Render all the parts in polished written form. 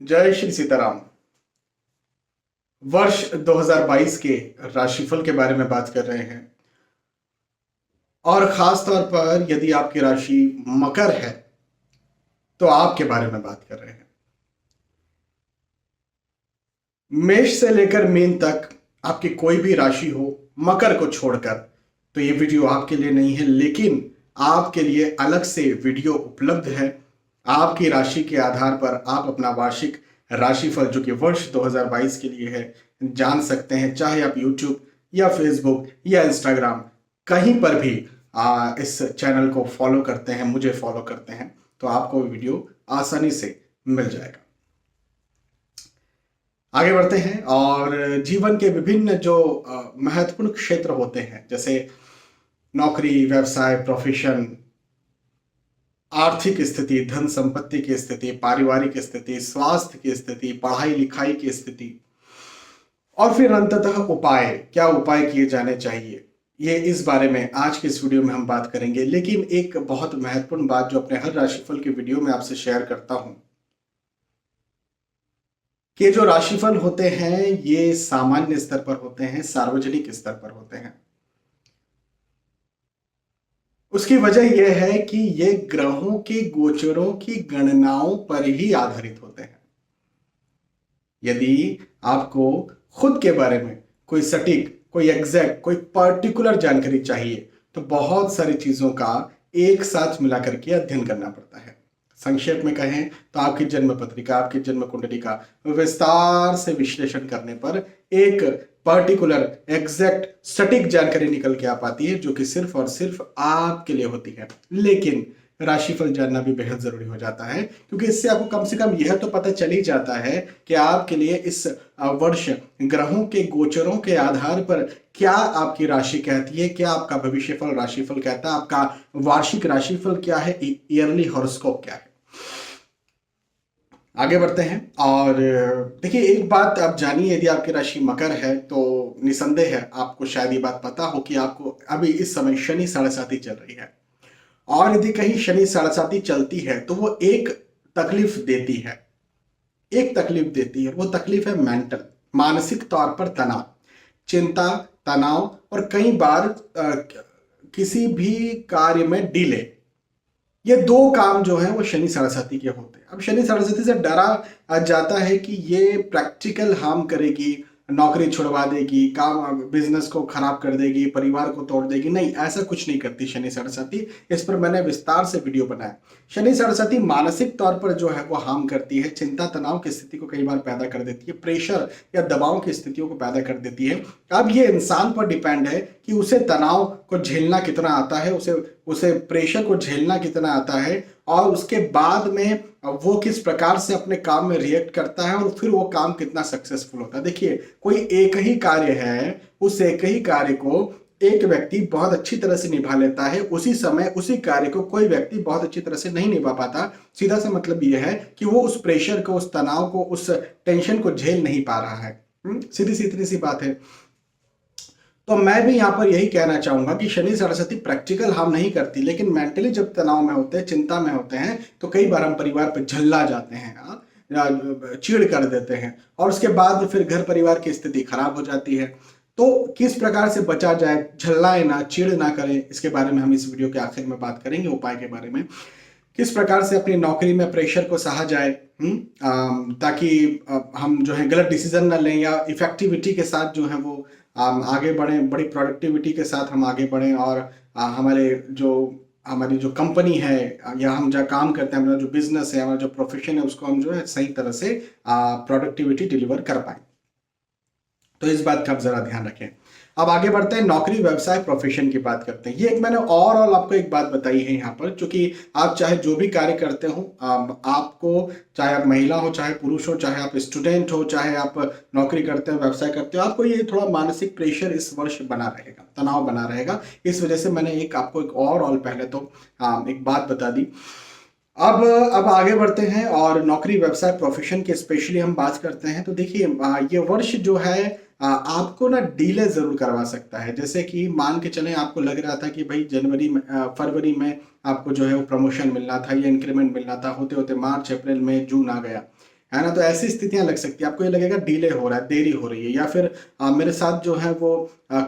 जय श्री सीताराम। वर्ष 2022 के राशिफल के बारे में बात कर रहे हैं और खास तौर पर यदि आपकी राशि मकर है तो आपके बारे में बात कर रहे हैं। मेष से लेकर मीन तक आपकी कोई भी राशि हो मकर को छोड़कर, तो ये वीडियो आपके लिए नहीं है, लेकिन आपके लिए अलग से वीडियो उपलब्ध है। आपकी राशि के आधार पर आप अपना वार्षिक राशिफल जो कि वर्ष 2022 के लिए है जान सकते हैं। चाहे आप YouTube या Facebook या Instagram कहीं पर भी इस चैनल को फॉलो करते हैं, मुझे फॉलो करते हैं, तो आपको वीडियो आसानी से मिल जाएगा। आगे बढ़ते हैं और जीवन के विभिन्न जो महत्वपूर्ण क्षेत्र होते हैं, जैसे नौकरी, व्यवसाय, प्रोफेशन, आर्थिक स्थिति, धन संपत्ति की स्थिति, पारिवारिक स्थिति, स्वास्थ्य की स्थिति, पढ़ाई लिखाई की स्थिति, और फिर अंततः उपाय, क्या उपाय किए जाने चाहिए, ये इस बारे में आज के इस वीडियो में हम बात करेंगे। लेकिन एक बहुत महत्वपूर्ण बात जो अपने हर राशिफल के वीडियो में आपसे शेयर करता हूं कि जो राशिफल होते हैं ये सामान्य स्तर पर होते हैं, सार्वजनिक स्तर पर होते हैं। उसकी वजह यह है कि ये ग्रहों की गोचरों की गणनाओं पर ही आधारित होते हैं। यदि आपको खुद के बारे में कोई सटीक, कोई एग्जैक्ट, कोई पर्टिकुलर जानकारी चाहिए तो बहुत सारी चीजों का एक साथ मिलाकर के अध्ययन करना पड़ता है। संक्षेप में कहें तो आपकी जन्म पत्रिका, आपकी जन्म कुंडली का विस्तार से विश्लेषण करने पर एक पर्टिकुलर, एग्जैक्ट, सटीक जानकारी निकल के आ पाती है जो कि सिर्फ और सिर्फ आपके लिए होती है। लेकिन राशिफल जानना भी बेहद जरूरी हो जाता है, क्योंकि इससे आपको कम से कम यह तो पता चल ही जाता है कि आपके लिए इस वर्ष ग्रहों के गोचरों के आधार पर क्या आपकी राशि कहती है, क्या आपका भविष्यफल राशिफल कहता है, आपका वार्षिक राशिफल क्या है, ईयरली हॉरोस्कोप क्या है। आगे बढ़ते हैं और देखिए, एक बात आप जानिए, यदि आपकी राशि मकर है तो निसंदेह है आपको शायद ये बात पता हो कि आपको अभी इस समय शनि 7.5 चल रही है। और यदि कहीं शनि 7.5 चलती है तो वो एक तकलीफ देती है, एक तकलीफ देती है। वो तकलीफ है मेंटल, मानसिक तौर पर तनाव, चिंता, तनाव, और कई बार किसी भी कार्य में डिले। ये दो काम जो है वो शनि 7.5 के होते हैं। अब शनि 7.5 से डरा जाता है कि ये प्रैक्टिकल हार्म करेगी, नौकरी छुड़वा देगी, काम बिजनेस को खराब कर देगी, परिवार को तोड़ देगी। नहीं, ऐसा कुछ नहीं करती शनि 7.5। इस पर मैंने विस्तार से वीडियो बनाया। शनि 7.5 मानसिक तौर पर जो है वो हार्म करती है, चिंता तनाव की स्थिति को कई बार पैदा कर देती है, प्रेशर या दबाव की स्थितियों को पैदा कर देती है। अब ये इंसान पर डिपेंड है कि उसे तनाव को झेलना कितना आता है, उसे प्रेशर को झेलना कितना आता है, और उसके बाद में वो किस प्रकार से अपने काम में रिएक्ट करता है, और फिर वो काम कितना सक्सेसफुल होता है। देखिए, कोई एक ही कार्य है, उस एक ही कार्य को एक व्यक्ति बहुत अच्छी तरह से निभा लेता है, उसी समय उसी कार्य को कोई व्यक्ति बहुत अच्छी तरह से नहीं निभा पाता। सीधा सा मतलब यह है कि वो उस प्रेशर को, उस तनाव को, उस टेंशन को झेल नहीं पा रहा है। सीधी सी इतनी सी बात है। तो मैं भी यहाँ पर यही कहना चाहूंगा कि शनि 7.5 प्रैक्टिकल हार्म नहीं करती, लेकिन मेंटली जब तनाव में होते हैं, चिंता में होते हैं, तो कई बार हम परिवार पर झल्ला जाते हैं, चिड़ कर देते हैं, और उसके बाद फिर घर परिवार की स्थिति खराब हो जाती है। तो किस प्रकार से बचा जाए, झल्लाए ना, चिड़ ना करें, इसके बारे में हम इस वीडियो के आखिर में बात करेंगे। उपाय के बारे में, किस प्रकार से अपनी नौकरी में प्रेशर को सहा जाए, ताकि हम जो है गलत डिसीजन ना लें, या इफेक्टिविटी के साथ जो है वो आगे बढ़ें, बड़ी प्रोडक्टिविटी के साथ हम आगे बढ़ें, और हमारी जो कंपनी है या हम जहाँ काम करते हैं, हमारा जो बिजनेस है, हमारा जो प्रोफेशन है, उसको हम जो है सही तरह से प्रोडक्टिविटी डिलीवर कर पाए। तो इस बात का आप जरा ध्यान रखें। अब आगे बढ़ते हैं, नौकरी, व्यवसाय, प्रोफेशन की बात करते हैं। ये एक मैंने ओवरऑल आपको एक बात बताई है यहाँ पर, क्योंकि आप चाहे जो भी कार्य करते हो, आपको, चाहे आप महिला हो, चाहे पुरुष हो, चाहे आप स्टूडेंट हो, चाहे आप नौकरी करते हो, व्यवसाय करते हो, आपको ये थोड़ा मानसिक प्रेशर इस वर्ष बना रहेगा, तनाव बना रहेगा। इस वजह से मैंने आपको एक ओवरऑल पहले तो एक बात बता दी। अब आगे बढ़ते हैं और नौकरी, व्यवसाय, प्रोफेशन की स्पेशली हम बात करते हैं। तो देखिए, ये वर्ष जो है आपको ना डिले जरूर करवा सकता है। जैसे कि मान के चलें, आपको लग रहा था कि भाई फरवरी में आपको जो है वो प्रमोशन मिलना था या इंक्रीमेंट मिलना था, होते होते मार्च, अप्रैल, मई, जून आ गया, है ना। तो ऐसी स्थितियां लग सकती है, आपको ये लगेगा डिले हो रहा है, देरी हो रही है, या फिर मेरे साथ जो है वो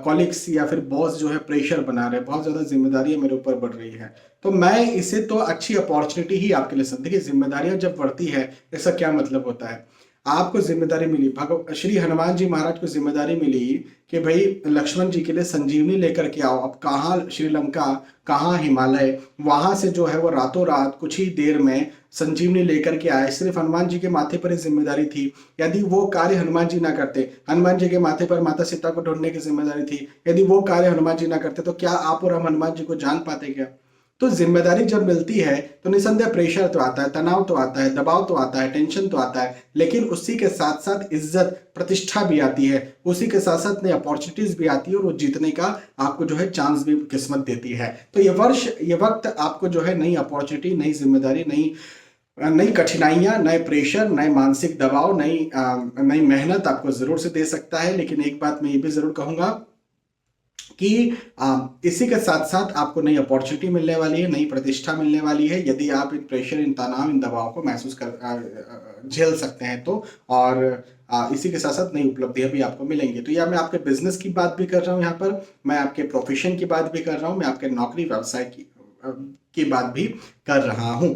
कॉलिग्स या फिर बॉस जो है प्रेशर बना रहे हैं, बहुत ज़्यादा जिम्मेदारियां मेरे ऊपर बढ़ रही है। तो मैं इसे तो अच्छी अपॉर्चुनिटी ही आपके लिए समझ, देखिए जिम्मेदारियां जब बढ़ती है, इसका क्या मतलब होता है, आपको जिम्मेदारी मिली, भगव श्री हनुमान जी महाराज को जिम्मेदारी मिली कि भाई लक्ष्मण जी के लिए संजीवनी लेकर के आओ। अब कहाँ श्रीलंका, कहाँ हिमालय, वहां से जो है वो रातों रात कुछ ही देर में संजीवनी लेकर के आए। सिर्फ हनुमान जी के माथे पर ही जिम्मेदारी थी। यदि वो कार्य हनुमान जी ना करते, हनुमान जी के माथे पर माता सीता को ढूंढने की जिम्मेदारी थी, यदि वो कार्य हनुमान जी ना करते, तो क्या आप और हम हनुमान जी को जान पाते क्या। तो जिम्मेदारी जब मिलती है तो निसंदेह प्रेशर तो आता है, तनाव तो आता है, दबाव तो आता है, टेंशन तो आता है, लेकिन उसी के साथ साथ इज्जत प्रतिष्ठा भी आती है, उसी के साथ साथ नई अपॉर्चुनिटीज भी आती है, और वो जीतने का आपको जो है चांस भी किस्मत देती है। तो ये वर्ष, ये वक्त आपको जो है नई अपॉर्चुनिटी, नई जिम्मेदारी, नई नई कठिनाइयां, नए प्रेशर, नए मानसिक दबाव, नई मेहनत आपको जरूर से दे सकता है। लेकिन एक बात मैं ये भी जरूर कहूंगा कि इसी के साथ साथ आपको नई अपॉर्चुनिटी मिलने वाली है, नई प्रतिष्ठा मिलने वाली है, यदि आप इन प्रेशर, इन तनाव, इन दबाव को महसूस कर झेल सकते हैं तो। और इसी के साथ साथ नई उपलब्धियां भी आपको मिलेंगी। तो या मैं आपके बिजनेस की बात भी कर रहा हूँ यहाँ पर, मैं आपके प्रोफेशन की बात भी कर रहा हूँ, मैं आपके नौकरी व्यवसाय की बात भी कर रहा हूँ।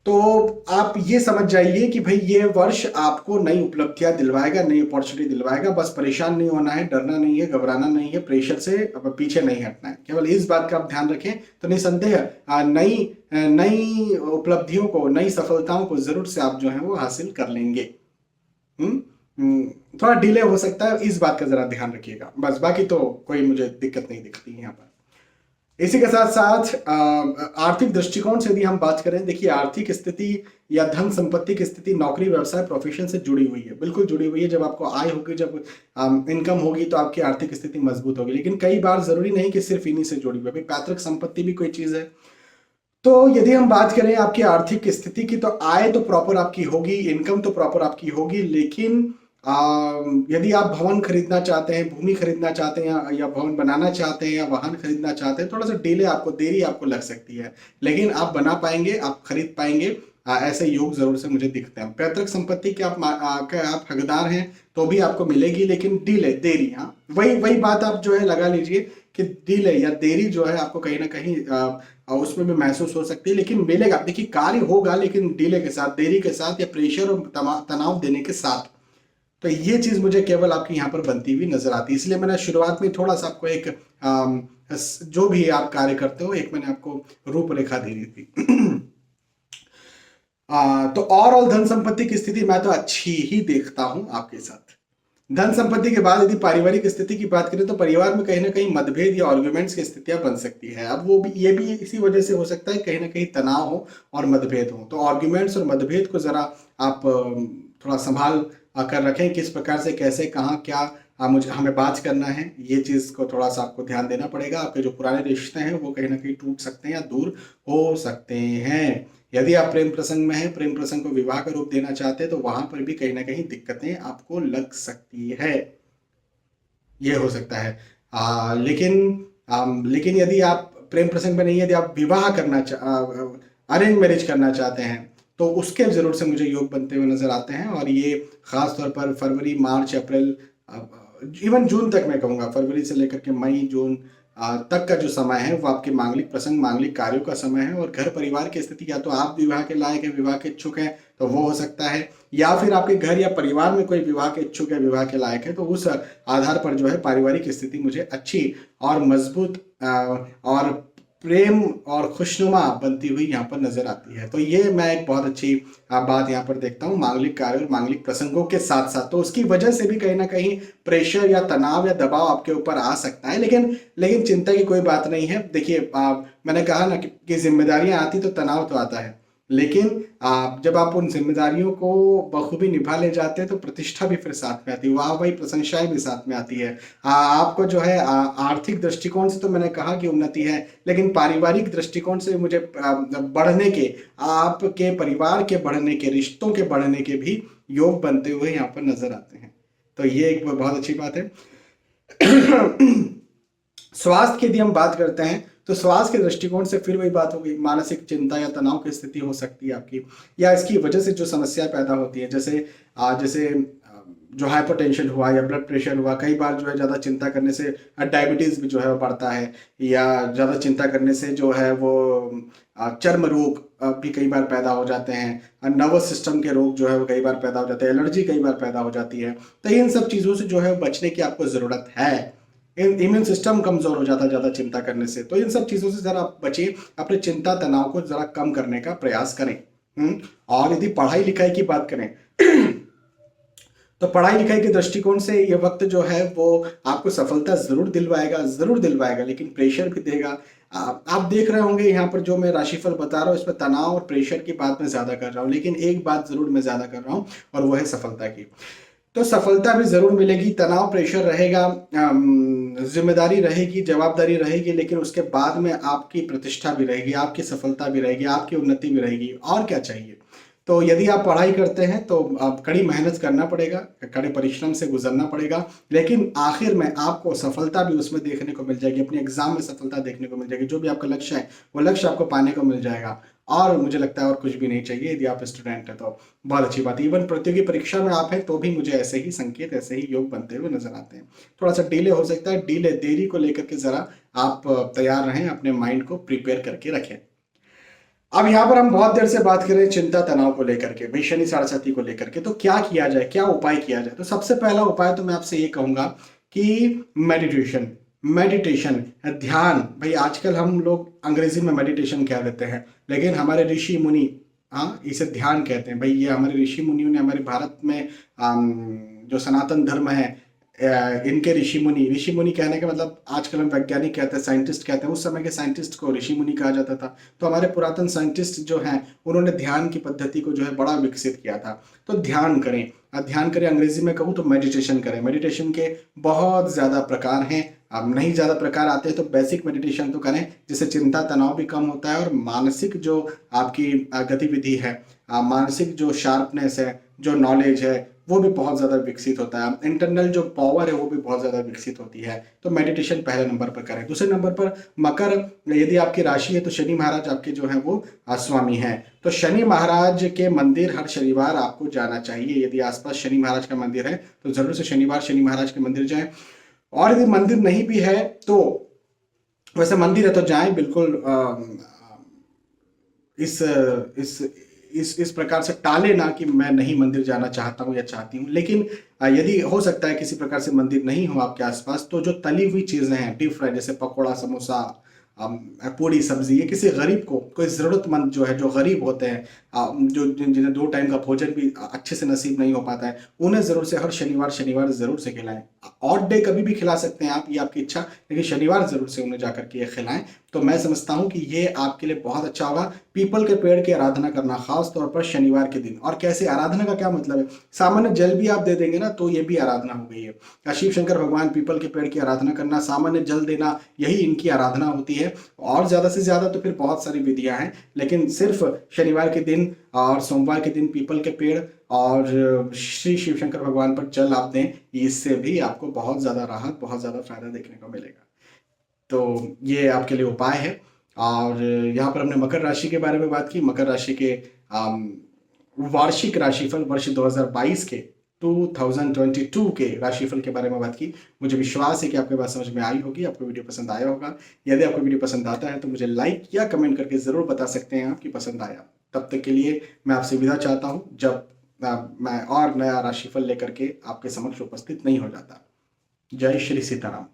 तो आप ये समझ जाइए कि भाई ये वर्ष आपको नई उपलब्धियां दिलवाएगा, नई अपॉर्चुनिटी दिलवाएगा। बस परेशान नहीं होना है, डरना नहीं है, घबराना नहीं है, प्रेशर से अब पीछे नहीं हटना है। केवल इस बात का आप ध्यान रखें तो निसंदेह नई नई उपलब्धियों को, नई सफलताओं को जरूर से आप जो है वो हासिल कर लेंगे। थोड़ा डिले हो सकता है, इस बात का जरा ध्यान रखिएगा बस, बाकी तो कोई मुझे दिक्कत नहीं दिखती है यहाँ पर। इसी के साथ साथ आर्थिक दृष्टिकोण से यदि हम बात करें, देखिए आर्थिक स्थिति या धन संपत्ति की स्थिति नौकरी व्यवसाय प्रोफेशन से जुड़ी हुई है, बिल्कुल जुड़ी हुई है। जब आपको आय होगी, जब इनकम होगी, तो आपकी आर्थिक स्थिति मजबूत होगी। लेकिन कई बार जरूरी नहीं कि सिर्फ इन्हीं से जुड़ी हुई है, पैतृक संपत्ति भी कोई चीज है। तो यदि हम बात करें आपकी आर्थिक स्थिति की, तो आय तो प्रॉपर आपकी होगी, इनकम तो प्रॉपर आपकी होगी, लेकिन यदि आप भवन खरीदना चाहते हैं, भूमि खरीदना चाहते हैं, या भवन बनाना चाहते हैं, या वाहन खरीदना चाहते हैं, थोड़ा सा डिले आपको, देरी आपको लग सकती है, लेकिन आप बना पाएंगे, आप खरीद पाएंगे। ऐसे योग जरूर से मुझे दिखते हैं। पैतृक संपत्ति के आप हकदार हैं तो भी आपको मिलेगी, लेकिन डिले, देरी, हाँ वही वही बात आप जो है लगा लीजिए कि डिले या देरी जो है आपको कहीं ना कहीं उसमें भी महसूस हो सकती है, लेकिन मिलेगा। देखिए कार्य होगा, लेकिन डिले के साथ, देरी के साथ, या प्रेशर और तनाव देने के साथ। तो ये चीज मुझे केवल आपकी यहाँ पर बनती हुई नजर आती है। इसलिए मैंने शुरुआत में थोड़ा सा आपको एक जो भी आप कार्य करते हो, एक मैंने आपको रूपरेखा दे दी थी। तो ओवरऑल धन संपत्ति की स्थिति मैं तो अच्छी ही देखता हूं आपके साथ। धन संपत्ति के बाद यदि पारिवारिक स्थिति की बात करें, तो परिवार में कहीं ना कहीं मतभेद या आर्ग्यूमेंट्स की स्थितियां बन सकती है। अब वो भी, ये भी इसी वजह से हो सकता है, कहीं ना कहीं तनाव हो और मतभेद हो। तो आर्ग्यूमेंट्स और मतभेद को जरा आप थोड़ा संभाल कर रखें, किस प्रकार से, कैसे, कहाँ, क्या मुझे हमें बात करना है, ये चीज को थोड़ा सा आपको ध्यान देना पड़ेगा। आपके जो पुराने रिश्ते हैं वो कहीं ना कहीं टूट सकते हैं या दूर हो सकते हैं। यदि आप प्रेम प्रसंग में हैं, प्रेम प्रसंग को विवाह का रूप देना चाहते हैं, तो वहां पर भी कहीं ना कहीं दिक्कतें आपको लग सकती है, ये हो सकता है। लेकिन यदि आप प्रेम प्रसंग में नहीं, यदि आप विवाह करना अरेंज मैरिज करना चाहते हैं, तो उसके जरूर से मुझे योग बनते हुए नजर आते हैं। और ये खास तौर पर फरवरी, मार्च, अप्रैल, इवन जून तक मैं कहूँगा, फरवरी से लेकर के मई, जून तक का जो समय है वो आपके मांगलिक प्रसंग, मांगलिक कार्यों का समय है। और घर परिवार की स्थिति, या तो आप विवाह के लायक हैं, विवाह के इच्छुक हैं, तो वो हो सकता है, या फिर आपके घर या परिवार में कोई विवाह के इच्छुक है, विवाह के लायक है, तो उस आधार पर जो है पारिवारिक स्थिति मुझे अच्छी और मजबूत और प्रेम और खुशनुमा बनती हुई यहाँ पर नजर आती है। तो ये मैं एक बहुत अच्छी बात यहाँ पर देखता हूँ, मांगलिक कार्य और मांगलिक प्रसंगों के साथ साथ। तो उसकी वजह से भी कहीं ना कहीं प्रेशर या तनाव या दबाव आपके ऊपर आ सकता है, लेकिन चिंता की कोई बात नहीं है। देखिए मैंने कहा ना कि जिम्मेदारियां आती तो तनाव तो आता है, लेकिन जब आप उन जिम्मेदारियों को बखूबी निभा ले जाते हैं, तो प्रतिष्ठा भी फिर साथ में आती है, वाह भाई प्रशंसाएं भी साथ में आती है। आपको जो है आर्थिक दृष्टिकोण से तो मैंने कहा कि उन्नति है, लेकिन पारिवारिक दृष्टिकोण से मुझे बढ़ने के, आपके परिवार के बढ़ने के, रिश्तों के बढ़ने के भी योग बनते हुए यहाँ पर नजर आते हैं। तो ये एक बहुत अच्छी बात है। स्वास्थ्य की यदि हम बात करते हैं तो स्वास्थ्य के दृष्टिकोण से फिर वही बात होगी, मानसिक चिंता या तनाव की स्थिति हो सकती है आपकी, या इसकी वजह से जो समस्या पैदा होती है, जैसे जो हाइपरटेंशन हुआ या ब्लड प्रेशर हुआ, कई बार जो है ज़्यादा चिंता करने से डायबिटीज़ भी जो है वो बढ़ता है, या ज़्यादा चिंता करने से जो है वो चर्म रोग भी कई बार पैदा हो जाते हैं, नर्वस सिस्टम के रोग जो है वो कई बार पैदा हो जाते हैं, एलर्जी कई बार पैदा हो जाती है। तो इन सब चीज़ों से जो है बचने की आपको ज़रूरत है। इम्यून सिस्टम कमज़ोर हो जाता है ज़्यादा चिंता करने से, तो इन सब चीज़ों से ज़रा आप बचिए, अपने चिंता तनाव को ज़रा कम करने का प्रयास करें। और यदि पढ़ाई लिखाई की बात करें तो पढ़ाई लिखाई के दृष्टिकोण से ये वक्त जो है वो आपको सफलता ज़रूर दिलवाएगा, लेकिन प्रेशर भी देगा। आप देख रहे होंगे यहाँ पर जो मैं राशिफल बता रहा हूँ इसमें तनाव और प्रेशर की बात मैं ज़्यादा कर रहा हूँ, लेकिन एक बात ज़रूर मैं ज़्यादा कर रहा हूँ और वो है सफलता की। तो सफलता भी ज़रूर मिलेगी, तनाव प्रेशर रहेगा, जिम्मेदारी रहेगी, जवाबदारी रहेगी, लेकिन उसके बाद में आपकी प्रतिष्ठा भी रहेगी, आपकी सफलता भी रहेगी, आपकी उन्नति भी रहेगी। और क्या चाहिए? तो यदि आप पढ़ाई करते हैं तो आप कड़ी मेहनत करना पड़ेगा, कड़े परिश्रम से गुजरना पड़ेगा, लेकिन आखिर में आपको सफलता भी उसमें देखने को मिल जाएगी, अपने एग्जाम में सफलता देखने को मिल जाएगी। जो भी आपका लक्ष्य है वो लक्ष्य आपको पाने को मिल जाएगा, और मुझे लगता है और कुछ भी नहीं चाहिए। यदि आप स्टूडेंट हैं तो बहुत अच्छी बात है। इवन प्रतियोगी परीक्षा में आप हैं तो भी मुझे ऐसे ही संकेत, ऐसे ही योग बनते हुए नजर आते हैं। थोड़ा सा डिले हो सकता है, देरी को लेकर के जरा आप तैयार रहें, अपने माइंड को प्रिपेयर करके रखें। अब यहाँ पर हम बहुत देर से बात कर रहे हैं चिंता तनाव को लेकर के, भाई शनि साढ़े को लेकर के, तो क्या किया जाए, क्या उपाय किया जाए? तो सबसे पहला उपाय तो मैं आपसे ये कहूंगा कि मेडिटेशन, ध्यान। भाई आजकल हम लोग अंग्रेजी में मेडिटेशन कह देते हैं, लेकिन हमारे ऋषि मुनि, हाँ, इसे ध्यान कहते हैं। भाई ये हमारे ऋषि मुनियों ने हमारे भारत में जो सनातन धर्म है, इनके ऋषि मुनि कहने का मतलब आजकल हम वैज्ञानिक कहते हैं, साइंटिस्ट कहते हैं, उस समय के साइंटिस्ट को ऋषि मुनि कहा जाता था। तो हमारे पुरातन साइंटिस्ट जो हैं उन्होंने ध्यान की पद्धति को जो है बड़ा विकसित किया था। तो ध्यान करें, अंग्रेजी में कहूँ तो मेडिटेशन करें। मेडिटेशन के बहुत ज़्यादा प्रकार हैं, अब नहीं ज़्यादा प्रकार आते हैं तो बेसिक मेडिटेशन तो करें, जिससे चिंता तनाव भी कम होता है और मानसिक जो आपकी गतिविधि है, मानसिक जो शार्पनेस है, जो नॉलेज है, वो भी बहुत ज़्यादा विकसित होता है। इंटरनल जो पावर है वो भी बहुत ज़्यादा विकसित होती है। तो मेडिटेशन पहले नंबर पर करें। दूसरे नंबर पर मकर, यदि आपकी राशि है तो शनि महाराज आपके जो है वो स्वामी हैं। तो शनि महाराज के मंदिर हर शनिवार आपको जाना चाहिए। यदि आसपास शनि महाराज का मंदिर है तो ज़रूर से शनिवार शनि महाराज के मंदिर जाएं। और यदि मंदिर नहीं भी है तो, वैसे मंदिर है तो जाएं बिल्कुल। इस इस इस प्रकार से टाले ना कि मैं नहीं मंदिर जाना चाहता हूँ या चाहती हूँ। लेकिन यदि हो सकता है किसी प्रकार से मंदिर नहीं हो आपके आसपास, तो जो तली हुई चीज़ें हैं, डीप फ्राई, जैसे पकौड़ा, समोसा, पूड़ी, सब्जी, ये किसी गरीब को, कोई ज़रूरतमंद जो है, जो गरीब होते हैं, जो जिन्हें 2 टाइम का भोजन भी अच्छे से नसीब नहीं हो पाता है, उन्हें ज़रूर से हर शनिवार ज़रूर से खिलाएं। ऑड डे कभी भी खिला सकते हैं आप, ये आपकी इच्छा, लेकिन शनिवार ज़रूर से उन्हें जाकर के ये खिलाएं। तो मैं समझता हूँ कि ये आपके लिए बहुत अच्छा होगा। पीपल के पेड़ की आराधना करना, खास तौर पर शनिवार के दिन। और कैसे आराधना का क्या मतलब है? सामान्य जल भी आप दे देंगे ना तो ये भी आराधना हो गई है। शिव शंकर भगवान पीपल के पेड़ की आराधना करना, सामान्य जल देना, यही इनकी आराधना होती है। और ज़्यादा से ज़्यादा तो फिर बहुत सारी विधियां हैं, लेकिन सिर्फ शनिवार के दिन और सोमवार के दिन पीपल के पेड़ और श्री शिव शंकर भगवान पर जल आप दें, इससे भी आपको बहुत ज़्यादा राहत, बहुत ज़्यादा फायदा देखने को मिलेगा। तो ये आपके लिए उपाय है। और यहाँ पर हमने मकर राशि के बारे में बात की। मकर राशि के वार्षिक राशिफल वर्ष 2022 के 2022 के राशिफल के बारे में बात की। मुझे विश्वास है कि आपके बात समझ में आई होगी, आपको वीडियो पसंद आया होगा। यदि आपको वीडियो पसंद आता है तो मुझे लाइक या कमेंट करके ज़रूर बता सकते हैं आपकी पसंद आया। तब तक के लिए मैं आपसे विदा चाहता हूँ, जब मैं और नया राशिफल लेकर के आपके समक्ष उपस्थित नहीं हो जाता। जय श्री सीताराम।